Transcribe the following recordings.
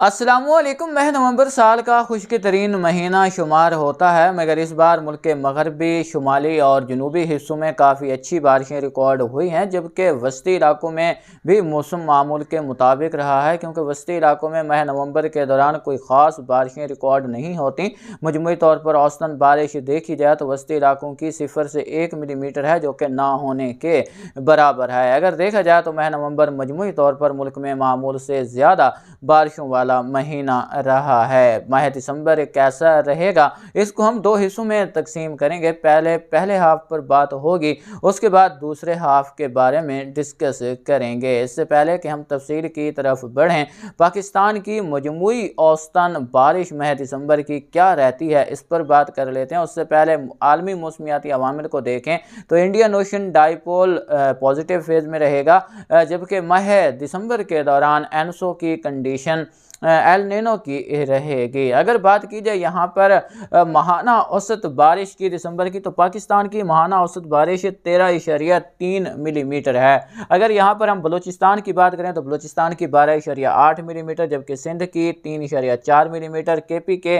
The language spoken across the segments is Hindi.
अस्सलामुअलैकुम। माह नवंबर साल का खुश्क तरीन महीना शुमार होता है, मगर इस बार मुल्क के मगरबी, शुमाली और जनूबी हिस्सों में काफ़ी अच्छी बारिशें रिकॉर्ड हुई हैं, जबकि वस्ती इलाकों में भी मौसम मामूल के मुताबिक रहा है। क्योंकि वस्ती इलाकों में माह नवंबर के दौरान कोई ख़ास बारिशें रिकॉर्ड नहीं होती। मजमूई तौर पर औसतन बारिश देखी जाए तो वस्ती इलाकों की 0 से 1 मिलीमीटर है, जो कि ना होने के बराबर है। अगर देखा जाए तो माह नवंबर मजमूई तौर पर मुल्क में मामूल से ज़्यादा बारिशों वाला महीना रहा है। माह दिसंबर कैसा रहेगा, इसको हम दो हिस्सों में तकसीम करेंगे। पहले हाफ पर बात होगी, उसके बाद दूसरे हाफ के बारे में डिस्कस करेंगे। इससे पहले कि हम तफसील की तरफ बढ़ें, पाकिस्तान की मजमूई औसतन बारिश माह दिसंबर की क्या रहती है, इस पर बात कर लेते हैं। उससे पहले आलमी मौसमियाती अवामिल को देखें तो Indian ocean dipole positive phase में रहेगा, जबकि माह दिसंबर के दौरान एनसो की कंडीशन एल नीनो की रहेगी। अगर बात की जाए यहाँ पर माहाना औसत बारिश की दिसंबर की, तो पाकिस्तान की माहाना औसत बारिश 13.3 मिलीमीटर है। अगर यहाँ पर हम बलूचिस्तान की बात करें तो बलूचिस्तान की 12.8 मिलीमीटर, जबकि सिंध की 3.4 मिलीमीटर, केपी के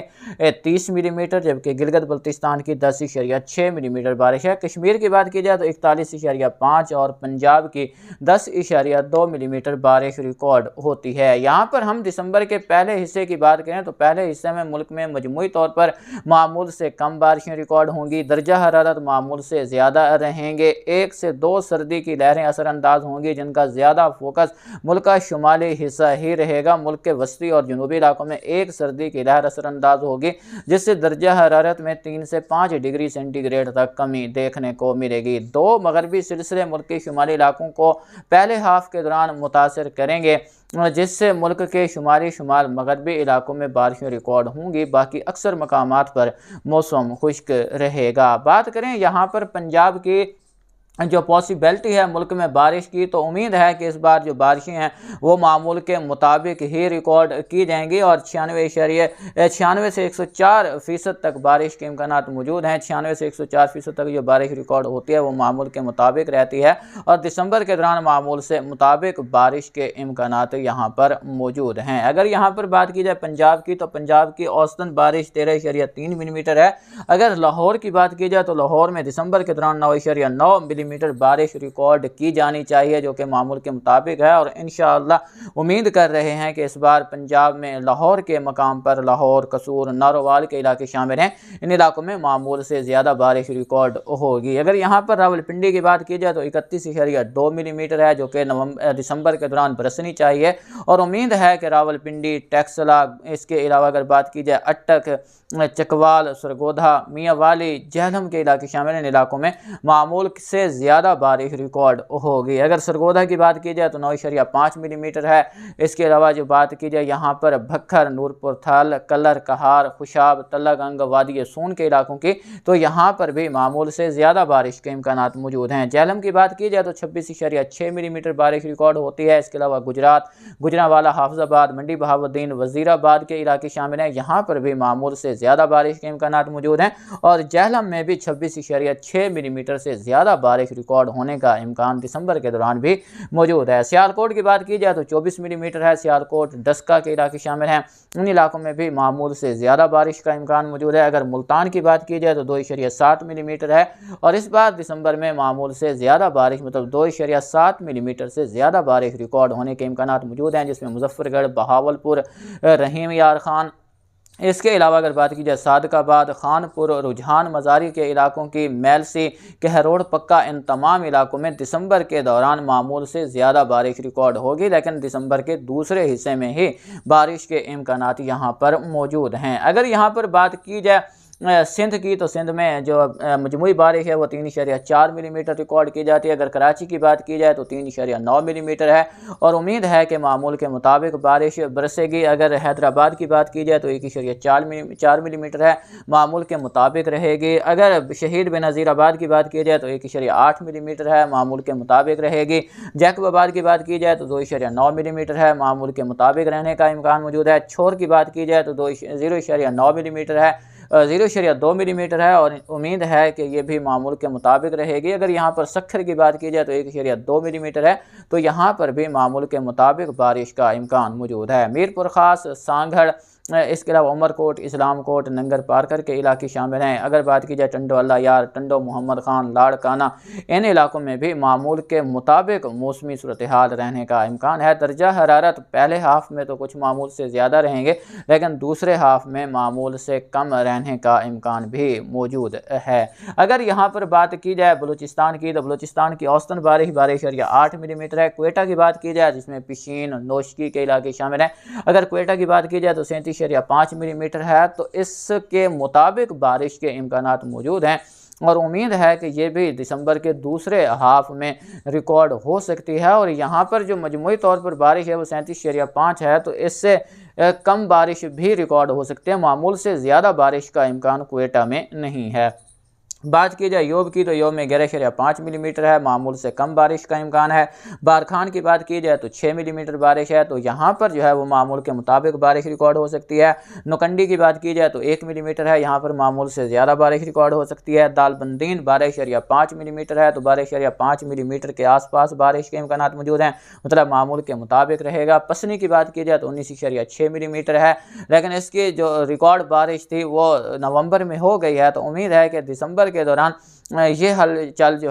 30 मिलीमीटर, जबकि गिलगित बल्तिस्तान की 10.6 मिलीमीटर बारिश है। कश्मीर की बात की जाए तो 41.5 और पंजाब की 10.2 मिलीमीटर बारिश रिकॉर्ड होती है। यहाँ पर हम दिसंबर के पहले हिस्से की बात करें तो पहले हिस्से में मुल्क में मजमूई तौर पर मामूल से कम बारिशें रिकॉर्ड होंगी। दर्जा हरारत मामूल से ज़्यादा रहेंगे। 1 से 2 सर्दी की लहरें असरअंदाज होंगी, जिनका ज़्यादा फोकस मुल्क का शुमाली हिस्सा ही रहेगा। मुल्क के वस्ती और जनूबी इलाकों में एक सर्दी की लहर असरअंदाज होगी, जिससे दर्जा हरारत में 3 से 5 डिग्री सेंटीग्रेड तक कमी देखने को मिलेगी। दो मगरबी सिलसिले मुल्क के शुमाली इलाकों को पहले हाफ के दौरान मुतासर करेंगे, जिससे मुल्क के शुमाल मगरबी इलाकों में बारिशें रिकॉर्ड होंगी। बाकी अक्सर मकामात पर मौसम खुश्क रहेगा। बात करें यहाँ पर पंजाब की जो पॉसिबिलिटी है मुल्क में बारिश की, तो उम्मीद है कि इस बार जो बारिशें हैं वो मामूल के मुताबिक ही रिकॉर्ड की जाएंगी और 96 से 104% तक बारिश के इम्कानात मौजूद हैं। 96 से 104% तक जो बारिश रिकॉर्ड होती है वो मामूल के मुताबिक रहती है और दिसंबर के दौरान मामूल से मुताबिक बारिश के इम्कानात यहाँ पर मौजूद हैं। अगर यहाँ पर बात की जाए पंजाब की, तो पंजाब की औसतन बारिश 13.3 मिलीमीटर है। अगर लाहौर की बात की जाए तो लाहौर में दिसंबर के दौरान 9.9 मिलीमीटर बारिश रिकॉर्ड की जानी चाहिए, जो कि मामूल के मुताबिक है। और इंशाअल्लाह उम्मीद कर रहे हैं कि इस बार पंजाब में लाहौर के मकाम पर लाहौर, कसूर, नारोवाल के इलाके शामिल हैं, इन इलाकों में मामूल से ज़्यादा बारिश रिकॉर्ड होगी। अगर यहाँ पर रावलपिंडी की बात की जाए तो 31.2 मिलीमीटर है, जो कि दिसंबर के दौरान बरसनी चाहिए। और उम्मीद है कि रावलपिंडी, टेक्सला, इसके अलावा अगर बात की जाए अटक, चकवाल, सरगोधा, मियांवाली, जहलम के इलाके शामिल, इन इलाकों में मामूल से ज़्यादा बारिश रिकॉर्ड होगी। अगर सरगोधा की बात की जाए तो 9.5 मिलीमीटर है। इसके अलावा जो बात की जाए यहाँ पर भक्खर, नूरपुर थाल, कलर, कहार, खुशाब, तलगंग, वादी सून के इलाकों की, तो यहाँ पर भी मामूल से ज़्यादा बारिश के इम्कानात मौजूद हैं। जहलम की बात की जाए तो 26.6 मिलीमीटर बारिश रिकॉर्ड होती है। इसके अलावा गुजरात, गुजरांवाला, हाफजाबाद, मंडी बहाउद्दीन, वजीराबाद के इलाके शामिल हैं, यहाँ पर भी मामूल से ज़्यादा बारिश के इम्कानात मौजूद हैं। और जहलम में भी 26.6 मिलीमीटर से ज़्यादा बारिश रिकॉर्ड होने का इम्कान दिसंबर के दौरान भी मौजूद है। सियालकोट की बात की जाए तो 24 मिलीमीटर है। सियालकोट, डस्का के इलाके शामिल हैं, इन इलाकों में भी मामूल से ज़्यादा बारिश का इम्कान मौजूद है। अगर मुल्तान की बात की जाए तो 2.7 मिलीमीटर है और इस बार दिसंबर में मामूल से ज़्यादा बारिश, मतलब 2.7 मिलीमीटर से ज़्यादा बारिश रिकॉर्ड होने के इम्कानात मौजूद हैं, जिसमें मुजफ्फरगढ़, बहावलपुर, रहीम यार खान, इसके अलावा अगर बात की जाए सादकाबाद, खानपुर, रुझान, मजारी के इलाकों की, मेलसी, कहरोड़, पक्का, इन तमाम इलाकों में दिसंबर के दौरान मामूल से ज़्यादा बारिश रिकॉर्ड होगी। लेकिन दिसंबर के दूसरे हिस्से में ही बारिश के इम्कानात यहाँ पर मौजूद हैं। अगर यहाँ पर बात की जाए सिंध की, तो सिंध में जो मजमूई बारिश है वो 3.4 मिलीमीटर रिकॉर्ड की जाती है। अगर कराची की बात की जाए तो 3.9 मिलीमीटर है और उम्मीद है कि मामूल के मुताबिक बारिश बरसेगी। अगर हैदराबाद की बात की जाए तो 1.4 मिलीमीटर है, मामूल के मुताबिक रहेगी। अगर शहीद बेनज़ीराबाद की बात की जाए तो 1.8 मिलीमीटर है, मामूल के मुताबिक रहेगी। जैकबाबाद की बात की जाए तो 2.9 मिलीमीटर है, मामूल के मुताबिक रहने का इम्कान मौजूद है। छोर की बात की जाए तो 0.9 मिलीमीटर है, 0.2 मिलीमीटर है और उम्मीद है कि ये भी मामूल के मुताबिक रहेगी। अगर यहाँ पर सक्खर की बात की जाए तो 1.2 मिलीमीटर है, तो यहाँ पर भी मामूल के मुताबिक बारिश का इम्कान मौजूद है। मीरपुर खास, सांगड़, इसके अलावा उमरकोट, इस्लाम कोट, नंगर पारकर के इलाके शामिल हैं। अगर बात की जाए टंडो अल्लाह यार, टंडो मोहम्मद खान, लाड़काना, इन इलाकों में भी मामूल के मुताबिक मौसमी सूरत हाल रहने का इम्कान है। दर्जा हरारत पहले हाफ में तो कुछ मामूल से ज़्यादा रहेंगे, लेकिन दूसरे हाफ में मामूल से कम रहने का इम्कान भी मौजूद है। अगर यहाँ पर बात की जाए बलूचिस्तान की, तो बलूचिस्तान की औसतन बारिश 8 मिलीमीटर है। क्वेटा की बात की जाए जिसमें पिशीन, नोशकी के इलाके शामिल हैं, अगर क्वेटा की बात की जाए तो 37.5 मिलीमीटर है। तो इसके मुताबिक बारिश के इम्कानात मौजूद हैं और उम्मीद है कि ये भी दिसंबर के दूसरे हाफ में रिकॉर्ड हो सकती है। और यहाँ पर जो मजमूई तौर पर बारिश है वो 37.5 है, तो इससे कम बारिश भी रिकॉर्ड हो सकती है। मामूल से ज़्यादा बारिश का इम्कान क्वेटा में नहीं है। बात की जाए योब की, तो योब में 11.5 मिलीमीटर है, मामूल से कम बारिश का इम्कान है। बारखान की बात की जाए तो 6 मिलीमीटर बारिश है, तो यहाँ पर जो है वो मामूल के मुताबिक बारिश रिकॉर्ड हो सकती है। नुकंडी की बात की जाए तो 1 मिलीमीटर है, यहाँ पर मामूल से ज़्यादा बारिश रिकॉर्ड हो सकती है। दालबंदीन 12.5 मिलीमीटर है, तो 12.5 मिलीमीटर के आसपास बारिश के इम्कान मौजूद हैं, मतलब मामूल के मुताबिक रहेगा। पसनी की बात की जाए तो 19.6 मिलीमीटर है, लेकिन इसकी जो रिकॉर्ड बारिश थी वो नवंबर में हो गई है, तो उम्मीद है कि दिसंबर के दौरान ये हलचल जो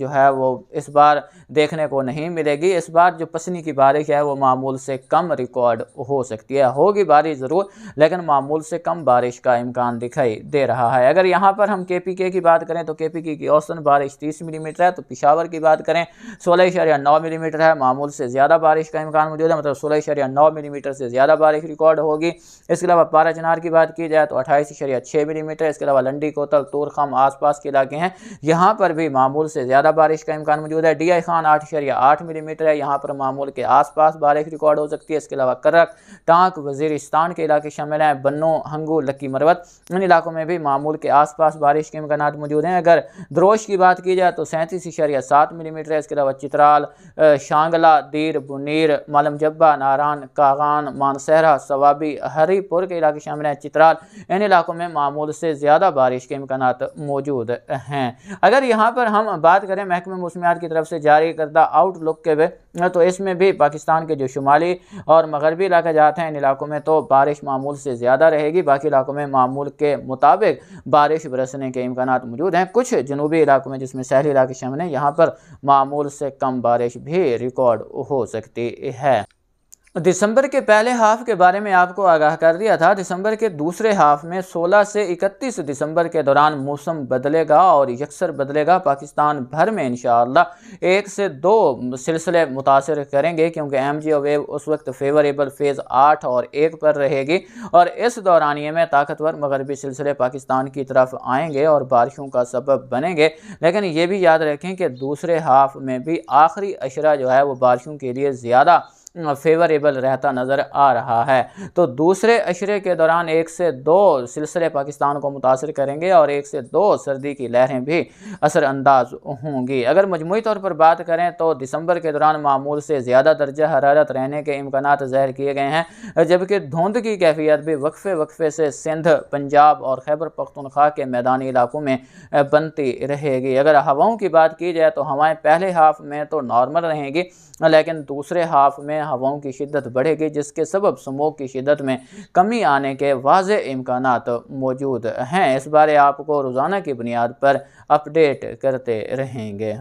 है वो इस बार देखने को नहीं मिलेगी। इस बार जो पसनी की बारिश है वो मामूल से कम रिकॉर्ड हो सकती है। होगी बारिश ज़रूर, लेकिन मामूल से कम बारिश का इम्कान दिखाई दे रहा है। अगर यहाँ पर हम KPK की बात करें तो KPK की औसतन बारिश 30 मिलीमीटर है। तो पेशावर की बात करें 16.9 मिलीमीटर है, मामूल से ज़्यादा बारिश का इम्कान मौजूद है, मतलब 16.9 मिलीमीटर से ज़्यादा बारिश रिकॉर्ड होगी। इसके अलावा पारा चनार की बात की जाए तो 28.6 मिलीमीटर। इसके अलावा लंडी, कोतल, तूरखम आसपास के इलाके हैं, यहाँ पर भी मामूल से ज़्यादा बारिश का इम्कान मौजूद है। DI खान 8.8 मिलीमीटर है, यहाँ पर मामूल के आसपास बारिश रिकॉर्ड हो सकती है। इसके अलावा करक, टांक, वजीरिस्तान के इलाके शामिल हैं, बन्नो, हंगू, लक्की मरवत, इन इलाकों में भी मामूल के आसपास बारिश के इम्कान मौजूद हैं। अगर द्रोश की बात की जाए तो 37.7 मिलीमीटर है। इसके अलावा चित्राल, शांगला, दीर, बुनीर, मालम जब्बा, नारान, कागान, मानसहरा, सवाबी, हरीपुर के इलाके शामिल हैं। चित्राल, इन इलाकों में मामूल से ज़्यादा बारिश के इम्कान मौजूद हैं। अगर यहाँ पर हम बात करें महकमे मौसमियात की तरफ से जारी करदा आउटलुक के वे, तो इसमें भी पाकिस्तान के जो शुमाली और मगरबी इलाके जाते हैं, इन इलाकों में तो बारिश मामूल से ज़्यादा रहेगी। बाकी इलाकों में मामूल के मुताबिक बारिश बरसने के इम्कान मौजूद हैं। कुछ जनूबी इलाकों में जिसमें शहरी इलाके शामिल हैं, यहाँ पर मामूल से कम बारिश भी रिकॉर्ड हो सकती है। दिसंबर के पहले हाफ के बारे में आपको आगाह कर दिया था। दिसंबर के दूसरे हाफ में 16 से 31 दिसंबर के दौरान मौसम बदलेगा और यकसर बदलेगा। पाकिस्तान भर में इंशाअल्लाह 1 से 2 सिलसिले मुतासर करेंगे, क्योंकि MGO वेव उस वक्त फेवरेबल फेज़ 8 और 1 पर रहेगी और इस दौरानिए में ताकतवर मगरबी सिलसिले पाकिस्तान की तरफ आएंगे और बारिशों का सबब बनेंगे। लेकिन ये भी याद रखें कि दूसरे हाफ में भी आखिरी अशरा जो है वो बारिशों के लिए ज़्यादा फेवरेबल रहता नज़र आ रहा है। तो दूसरे अशरे के दौरान 1 से 2 सिलसिले पाकिस्तान को मुतासर करेंगे और 1 से 2 सर्दी की लहरें भी असरअंदाज होंगी। अगर मजमूई तौर पर बात करें तो दिसंबर के दौरान मामूल से ज़्यादा दर्जा हरारत रहने के इम्कानात ज़ाहिर किए गए हैं, जबकि धुंध की कैफियत भी वक्फे से सिंध, पंजाब और खैबर पख्तूनख्वा के मैदानी इलाकों में बनती रहेगी। अगर हवाओं की बात की जाए तो हवाएँ पहले हाफ में तो नॉर्मल रहेंगी, लेकिन दूसरे हाफ में हवाओं की शिद्दत बढ़ेगी, जिसके सबब स्मोक की शिद्दत में कमी आने के वाज़े इम्कानात मौजूद हैं। इस बारे आपको रोज़ाना की बुनियाद पर अपडेट करते रहेंगे।